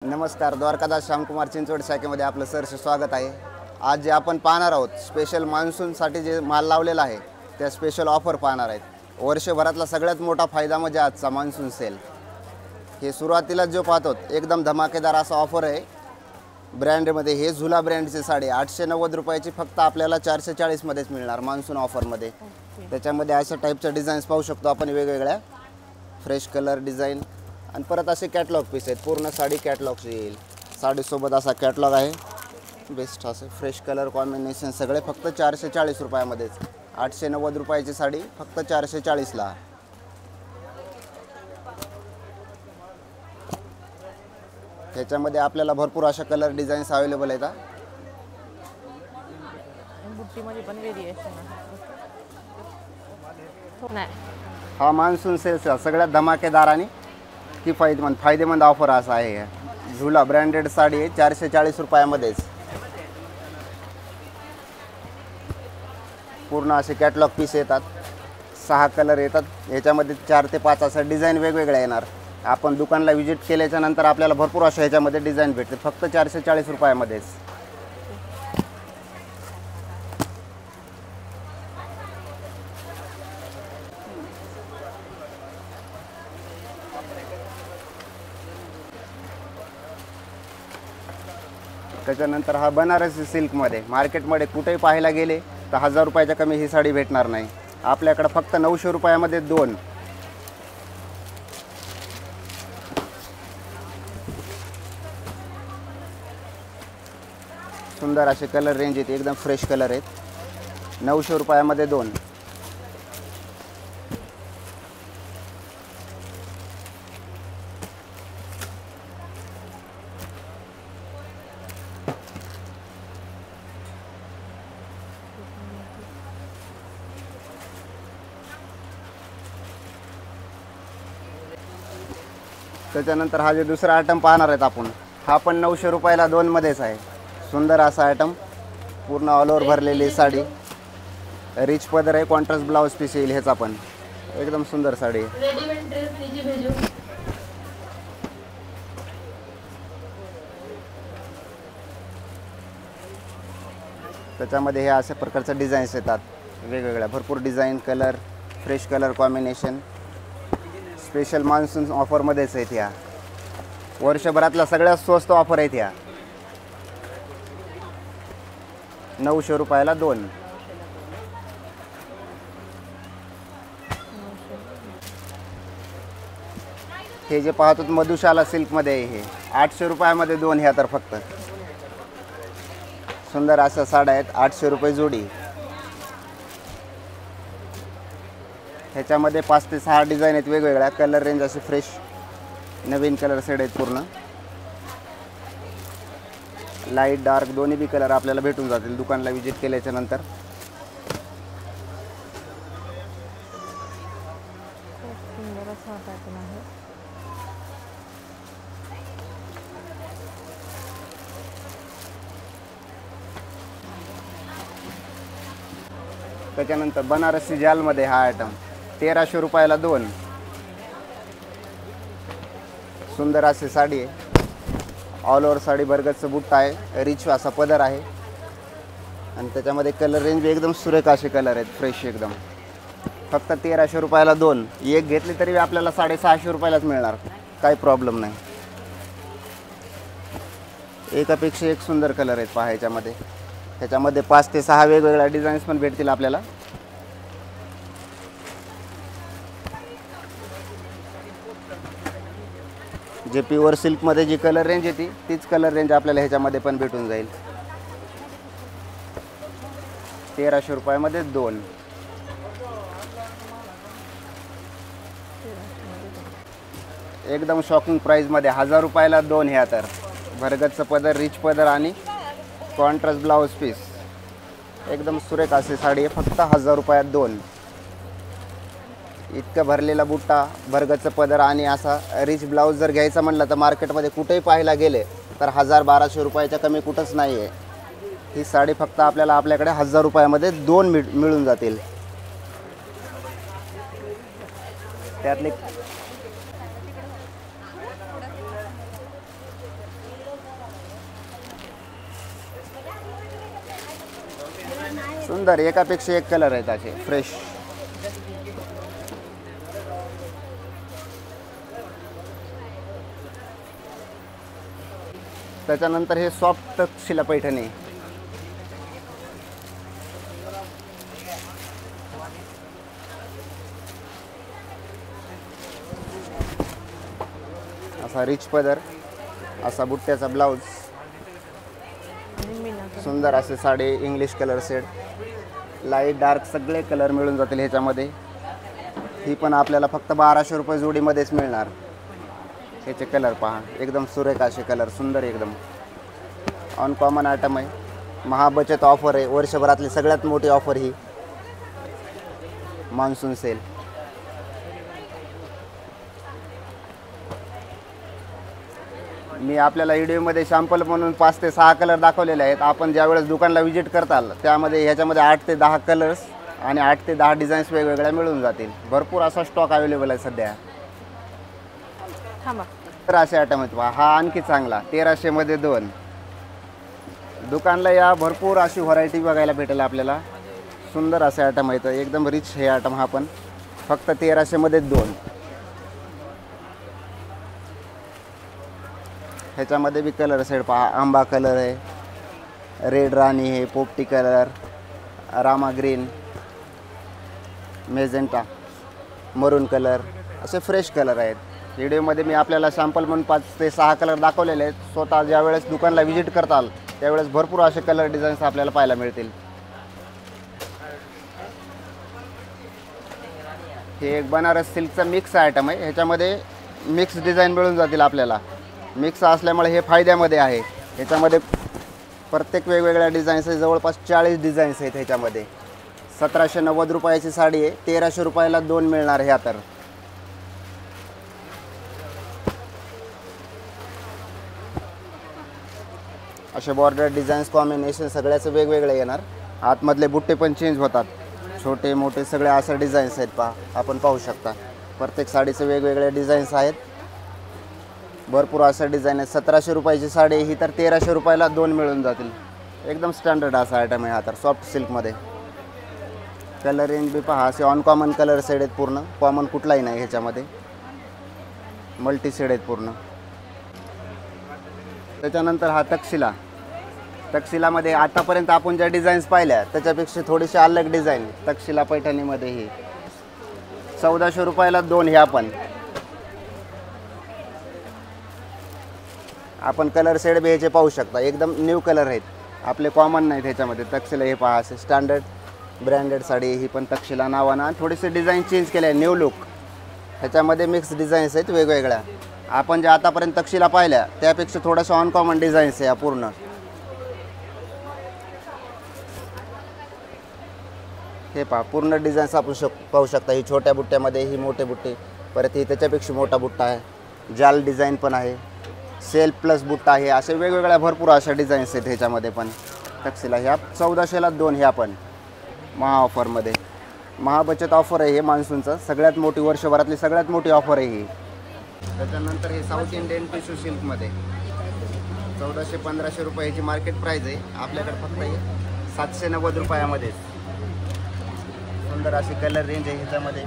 नमस्कार, द्वारकादास श्यामकुमार चिंचवड शाखेमध्ये आपलं सहर्ष स्वागत आहे। आज जे आपण पाहणार आहोत स्पेशल मान्सूनसाठी जे माल लावलेला आहे त्या स्पेशल ऑफर पाहणार आहेत। वर्षभरातला सगळ्यात मोठा फायदा म्हणजे आजचा मान्सून सेल। हे सुरुवातीला जो पाहतो एकदम धमाकेदार असा ऑफर आहे। ब्रँडमध्ये हे झुला ब्रँडची साडी 890 रुपयाची फक्त आपल्याला 440 मध्येच मिळणार मान्सून ऑफरमध्ये। त्याच्यामध्ये अशा टाईपच्या डिझाईन्स पाहू शकतो आपण वेगवेगळ्या फ्रेश कलर डिझाईन आणि परत असे कॅटलॉग पीस आहेत। पूर्ण साडी कॅटलॉगची येईल। साडीसोबत असा कॅटलॉग आहे बेस्ट असे फ्रेश कलर कॉम्बिनेशन सगळे फक्त 440 रुपयामध्येच। 890 रुपयाची साडी फक्त 440ला। ह्याच्यामध्ये आपल्याला भरपूर अशा कलर डिझाईन्स अवेलेबल आहेत। बुट्टीमध्ये पण व्हेरिएशन आहे। हा मान्सून सेलचा सगळ्यात धमाकेदार आणि फायदेमंद ऑफर असा आहे। झुला ब्रँडेड साडी आहे 440 रुपयामध्येच। पूर्ण असे कॅटलॉग पीस येतात, 6 कलर येतात। याच्यामध्ये 4 ते 5 असं डिझाईन वेगवेगळे येणार। आपण दुकानला व्हिजिट केल्याच्या नंतर आपल्याला भरपूर अशा ह्याच्यामध्ये डिझाईन भेटते फक्त 440 रुपयामध्येच। त्याच्यानंतर हा बनारसी सिल्कमध्ये मार्केटमध्ये कुठेही पाहायला गेले तर 1000 रुपयाच्या कमी ही साडी भेटणार नाही। आपल्याकडे फक्त 900 रुपयामध्ये 2 सुंदर असे कलर रेंज आहेत, एकदम फ्रेश कलर आहेत। 900 रुपयामध्ये 2। त्याच्यानंतर हा जे दुसरा आयटम पाहणार आहेत आपण, हा पण 900 रुपयाला 2 मध्येच आहे। सुंदर असा आयटम, पूर्ण ऑल ओव्हर भरलेली साडी, रिच पदर आहे, कॉन्ट्रास्ट ब्लाउज पीस येईल ह्याचा पण। एकदम सुंदर साडी आहे। त्याच्यामध्ये हे अशा प्रकारचे डिझाईन्स येतात वेगवेगळ्या, भरपूर design colour fresh colour combination special monsoon ऑफरमध्येच आहेत। ह्या वर्षभरातला सगळ्यात स्वस्त ऑफर आहेत। ह्या 900 रुपयाला 2। हे जे पाहतो मधुशाला सिल्कमध्ये आहे, हे 800 रुपयामध्ये 2 ह्या तर फक्त। सुंदर अशा साड्या आहेत, 800 रुपये जोडी। ह्याच्यामध्ये 5 ते 6 डिझाईन आहेत वेगवेगळ्या, कलर रेंज असे फ्रेश नवीन कलर सेट आहेत। पूर्ण लाईट डार्क दोन्ही बी कलर आपल्याला भेटून जातील दुकानला व्हिजिट केल्याच्या नंतर। त्याच्यानंतर बनारसी जालमध्ये हा आयटम 1300 रुपयाला 2। सुंदर अशी साडी आहे, ऑल ओव्हर साडी भरगतचं बुट्टा आहे, रिच असा पदर आहे आणि त्याच्यामध्ये कलर रेंज एकदम सुरेख असे कलर आहेत फ्रेश एकदम। फक्त 1300 रुपयाला 2। एक घेतली तरी आपल्याला 650 रुपयालाच मिळणार, काही प्रॉब्लेम नाही। एकापेक्षा एक सुंदर कलर आहेत पहा ह्याच्यामध्ये। ह्याच्यामध्ये 5 ते 6 वेगवेगळ्या डिझाईन्स पण भेटतील आपल्याला। जे प्युअर सिल्कमध्ये जी कलर रेंज येते तीच कलर रेंज आपल्याला ह्याच्यामध्ये पण भेटून जाईल। 1300 रुपयामध्ये 2। एकदम शॉकिंग प्राईजमध्ये 1000 रुपयाला 2 ह्या तर। भरगतचं पदर, रिच पदर आणि कॉन्ट्रास्ट ब्लाउज पीस, एकदम सुरेख अशी साडी आहे फक्त 1000 रुपयात 2। इतका भरलेला बुट्टा, भरगतचं पदर आणि असा रिच ब्लाऊज जर घ्यायचा म्हटलं तर मार्केटमध्ये कुठेही पाहायला गेले तर 1000-1200 रुपयाच्या कमी कुठंच नाही आहे। ही साडी फक्त आपल्याला आपल्याकडे 1000 रुपयामध्ये 2 मिळून जातील। त्यातले सुंदर, एकापेक्षा एक कलर आहेत असे फ्रेश. त्याच्यानंतर हे सॉफ्ट तक्षशिला पैठणी. असा रिच पदर, असा बुट्ट्याचा ब्लाऊज, सुंदर असे साडे English colour set, light dark सगळे कलर मिळून जातील ह्याच्यामध्ये. ही पण आपल्याला फक्त 1200 रुपये जोडीमध्येच मिळणार. ह्याचे कलर पहा, एकदम सुरेख असे कलर, सुंदर एकदम. अनकॉमन आयटम आहे, महाबचत ऑफर आहे, वर्षभरातली सगळ्यात मोठी ऑफर ही मान्सून सेल. मी आपल्याला व्हिडिओमध्ये सॅम्पल म्हणून 5 ते 6 कलर दाखवलेले आहेत. आपण ज्यावेळेस दुकानला व्हिजिट करताल त्यामध्ये ह्याच्यामध्ये 8 ते 10 कलर्स आणि 8 ते 10 डिझाईन्स वेगवेगळ्या मिळून जातील. भरपूर असा स्टॉक अवेलेबल आहे सध्या. तर असे आयटम आहेत पहा. हा आणखी चांगला, 1300 मध्ये 2. दुकानला या, भरपूर अशी व्हरायटी बघायला भेटेल आपल्याला. सुंदर असे आयटम आहेत, एकदम रिच हे आयटम. हा पण फक्त 1300 मध्ये 2. ह्याच्यामध्ये बी कलर सेट पहा, आंबा कलर आहे, रेड राणी आहे, पोपटी कलर, रामा ग्रीन, मेजेंटा, मरून कलर, असे फ्रेश कलर आहेत. व्हिडिओमध्ये मी आपल्याला सॅम्पल म्हणून 5 ते 6 कलर दाखवलेले आहेत. स्वतः ज्यावेळेस दुकानला व्हिजिट करताल त्यावेळेस भरपूर असे कलर डिझाईन्स आपल्याला पाहायला मिळतील. हे एक बनारस सिल्कचं मिक्स आयटम आहे. ह्याच्यामध्ये मिक्स डिझाईन मिळून जातील आपल्याला. मिक्स असल्यामुळे हे फायद्यामध्ये आहे. ह्याच्यामध्ये प्रत्येक वेगवेगळ्या डिझाईन्स आहे, जवळपास 40 डिझाईन्स आहेत ह्याच्यामध्ये. 1790 रुपयाची साडी आहे, 1300 रुपयाला 2 मिळणार. ह्या तर असे बॉर्डर डिझाईन्स कॉम्बिनेशन सगळ्याच वेगवेगळे येणार. आतमधले बुट्टे पण चेंज होतात, छोटे मोठे सगळे असे डिझाईन्स आहेत पहा. आपण पाहू शकता प्रत्येक साडीचे वेगवेगळे डिझाईन्स आहेत. भरपूर असं डिझाईन आहे. 1700 रुपयाची साडी ही तर 1300 रुपयाला 2 मिळून जातील. एकदम स्टँडर्ड असा आयटम आहे हा तर, सॉफ्ट सिल्कमध्ये. कलर रेंज बी पहा, असे अनकॉमन कलर शेड आहेत पूर्ण. कॉमन कुठलाही नाही ह्याच्यामध्ये, मल्टी शेड आहेत पूर्ण. त्याच्यानंतर हा तक्षशिला. तक्षशिलामध्ये आतापर्यंत आपण ज्या डिझाईन्स पाहिल्या त्याच्यापेक्षा थोडीशी अलग डिझाईन तक्षशिला पैठणीमध्ये. ही 1400 रुपयाला 2. ह्या पण आपण कलर शेड बी ह्याचे पाहू शकता, एकदम न्यू कलर आहेत आपले, कॉमन नाहीत ह्याच्यामध्ये. तक्षशिला हे पहा, असे स्टँडर्ड ब्रँडेड साडी. ही पण तक्षशिला नावानं थोडीशी डिझाईन चेंज केले आहे, न्यू लुक. ह्याच्यामध्ये मिक्स डिझाईन्स आहेत वेगवेगळ्या. आपण ज्या आतापर्यंत तक्षशिला पाहिल्या त्यापेक्षा थोडंसं अनकॉमन डिझाईन्स आहे या पूर्ण. हे पहा, पूर्ण डिझाईन्स आपण पाहू शकता. ही छोट्या बुट्ट्यामध्ये, ही मोठे बुट्टे, परत ही त्याच्यापेक्षा मोठा बुट्टा आहे, जाल डिझाईन पण आहे, सेल्फ प्लस बुट्टा आहे. असे वेगवेगळ्या भरपूर अशा डिझाईन्स आहेत ह्याच्यामध्ये पण. तक्षशिला ह्या 1400ला 2. ह्या पण महा ऑफरमध्ये. महाबचत ऑफर आहे हे मान्सूनचं, सगळ्यात मोठी, वर्षभरातली सगळ्यात मोठी ऑफर आहे ही. त्याच्यानंतर हे साऊथ इंडियन टिश्यू सिल्कमध्ये 1400-1500 रुपयाची मार्केट प्राईज आहे. आपल्याकडे फक्त 790 रुपयामध्ये. सुंदर अशी कलर रेंज आहे ह्याच्यामध्ये.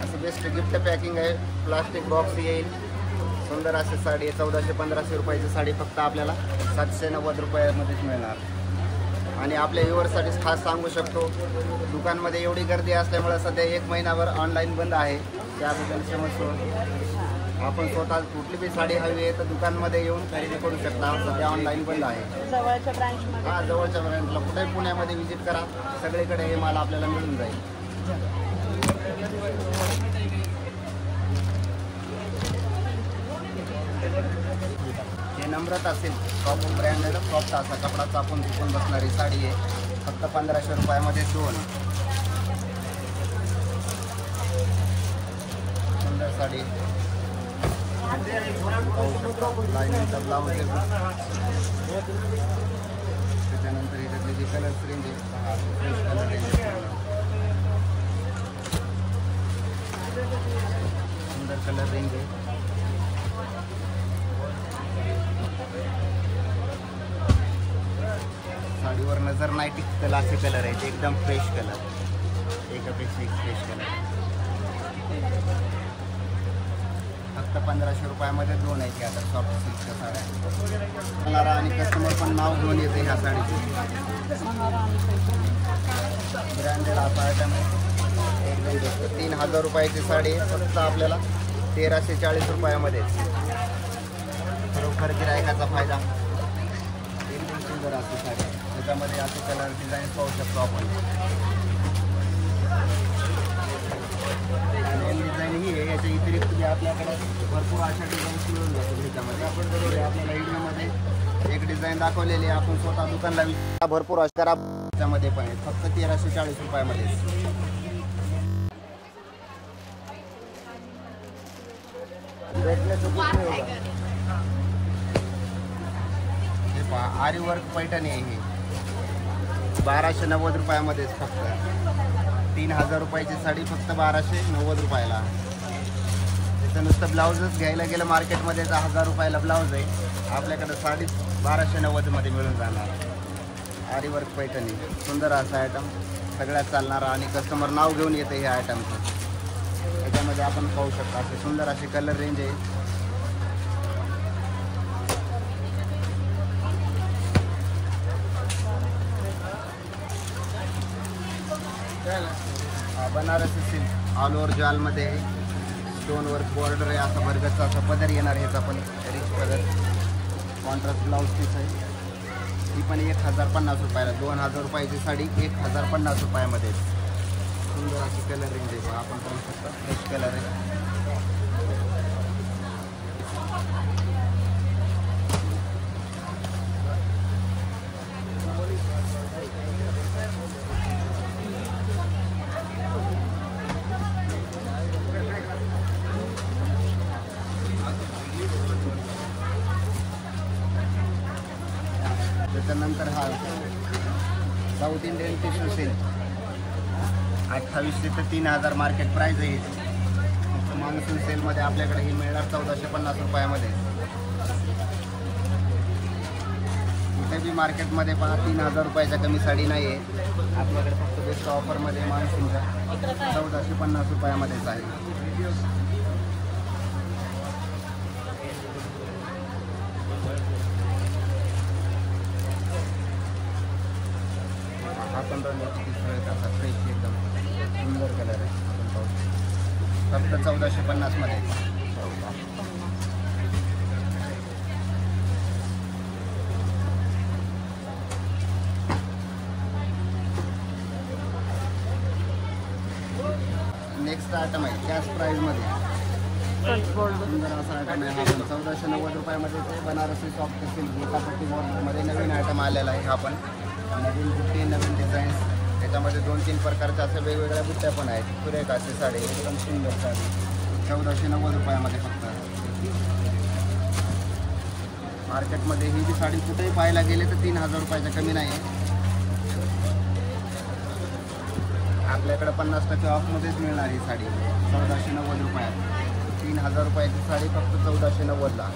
असं बेस्ट गिफ्ट पॅकिंग आहे, प्लास्टिक बॉक्स येईल. सुंदर अशी साडी आहे. 1400-1500 रुपयाची साडी फक्त आपल्याला 790 रुपयामध्येच मिळणार. आणि आपल्या व्ह्युअर्ससाठी खास सांगू शकतो, दुकानमध्ये एवढी गर्दी असल्यामुळे सध्या 1 महिनाभर ऑनलाईन बंद आहे. त्याबद्दल समजतो. आपण स्वतः कुठली बी साडी हवी आहे तर दुकानमध्ये येऊन खरेदी करू शकता. सध्या ऑनलाईन बंद आहे. जवळच्या ब्रांचमध्ये. हां, जवळच्या ब्रँचला कुठेही पुण्यामध्ये व्हिजिट करा, सगळीकडे हे माल आपल्याला मिळून जाईल. हे नम्रता असेल, टॉप ब्रँडेड सॉफ्ट असा कपडा चापून चुकून बसणारी साडी आहे. फक्त 1500 रुपयामध्ये 2. सुंदर साडी. लाईनिंगचा ब्लाऊज आहे. त्याच्यानंतर ह्याच्यातले जे कलर रेंज आहे, फ्रेश कलर रेंज, सुंदर कलर रेंज आहे. साडीवर नजर नाही टिकतील असे कलर आहेत, एकदम फ्रेश कलर, एकापेक्षा एक फ्रेश कलर. फक्त 1500 रुपयामध्ये दोन आहेत आता सॉफ्ट सिल्कच्या साड्या. आणि कस्टमर पण नाव घेऊन येते ह्या साडीचे. ब्रँडेड असा आयटम आहे, एकदम जास्त. 3000 रुपयाची साडी फक्त आपल्याला 1340 रुपयामध्ये. खरोखर गिरायकाचा फायदा. एकदम सुंदर अशी साडी, त्याच्यामध्ये असे कलर डिझाईन पाहू शकतो आपण. मेन डिझाईन ही आहे, याच्या व्यतिरिक्त जे आपल्याकडे भरपूर अशा डिझाईन्स मिळून जातात. ह्याच्यामध्ये आपण बरोबर आपल्याला व्हिडिओमध्ये एक डिझाईन दाखवलेली आहे, आपण स्वतः दुकानला भरपूर अशा त्यामध्ये पण आहेत, फक्त 1340 रुपयामध्ये. हे पहा, आरी वर्क पैठणी आहे ही, 1290 रुपयामध्येच फक्त. 3000 रुपयाची साडी फक्त 1290 रुपयाला. त्याचं नुसतं ब्लाऊजच घ्यायला गेलं मार्केटमध्ये तर 1000 रुपयाला ब्लाऊज आहे, आपल्याकडं साडी 1290मध्ये मिळून जाणार. आरी वर्क पैठणी, सुंदर असा आयटम, सगळ्यात चालणारा आणि कस्टमर नाव घेऊन येते हे आयटमचं. त्याच्यामध्ये आपण पाहू शकतो असे सुंदर असे कलर रेंज आहे. बनारसी सिल्क ऑल ओव्हर जालमध्ये स्टोन वर्क बॉर्डर आहे, असा भरगतचा असा पदर येणार. ह्याचा पण रिच पदर, कॉन्ट्रास्ट ब्लाऊज पीस आहे. ही पण 1050 रुपयाला. 2000 रुपयाची साडी 1050 रुपयामध्ये. सुंदर अशी कलर रेंज आहे, आपण पाहू शकता, फ्रेश कलर आहे. त्याच्यानंतर हा साऊथ इंडियन टिश्यू सिल्क 2800 ते 3000 मार्केट प्राईज आहे. मान्सून सेलमध्ये आपल्याकडे ही मिळणार 1450 रुपयामध्ये. इथे बी मार्केटमध्ये पहा 3000 रुपयाच्या कमी साडी नाही आहे, आपल्याकडे फक्त बेस्ट ऑफरमध्ये मान्सूनच्या 1450 रुपयामध्येच आहे. आपण असा फ्रेश एकदम सुंदर कलर आहे, आपण पाहू फक्त 1450 मध्ये. नेक्स्ट आयटम आहे त्याच प्राईजमध्ये, सुंदर असा आयटम आहे. हा पण 1490 रुपयामध्ये ते बनारसी सॉफ्ट सिल्क एकापट्टी बॉर्डरमध्ये नवीन आयटम आलेला आहे. हा पण नवीन बुट्टी, नवीन डिझाईन्स, त्याच्यामध्ये 2-3 प्रकारच्या अशा वेगवेगळ्या बुट्ट्या पण आहेत. सुरेख अशी साडी, एकदम सुंदर साडी 1490 रुपयामध्ये फक्त. मार्केटमध्ये ही जी साडी कुठेही पाहायला गेले तर 3000 रुपयाच्या कमी नाही आहे. आपल्याकडे 50% ऑफमध्येच मिळणार ही साडी 1490 रुपयात. 3000 रुपयाची साडी फक्त 1490ला.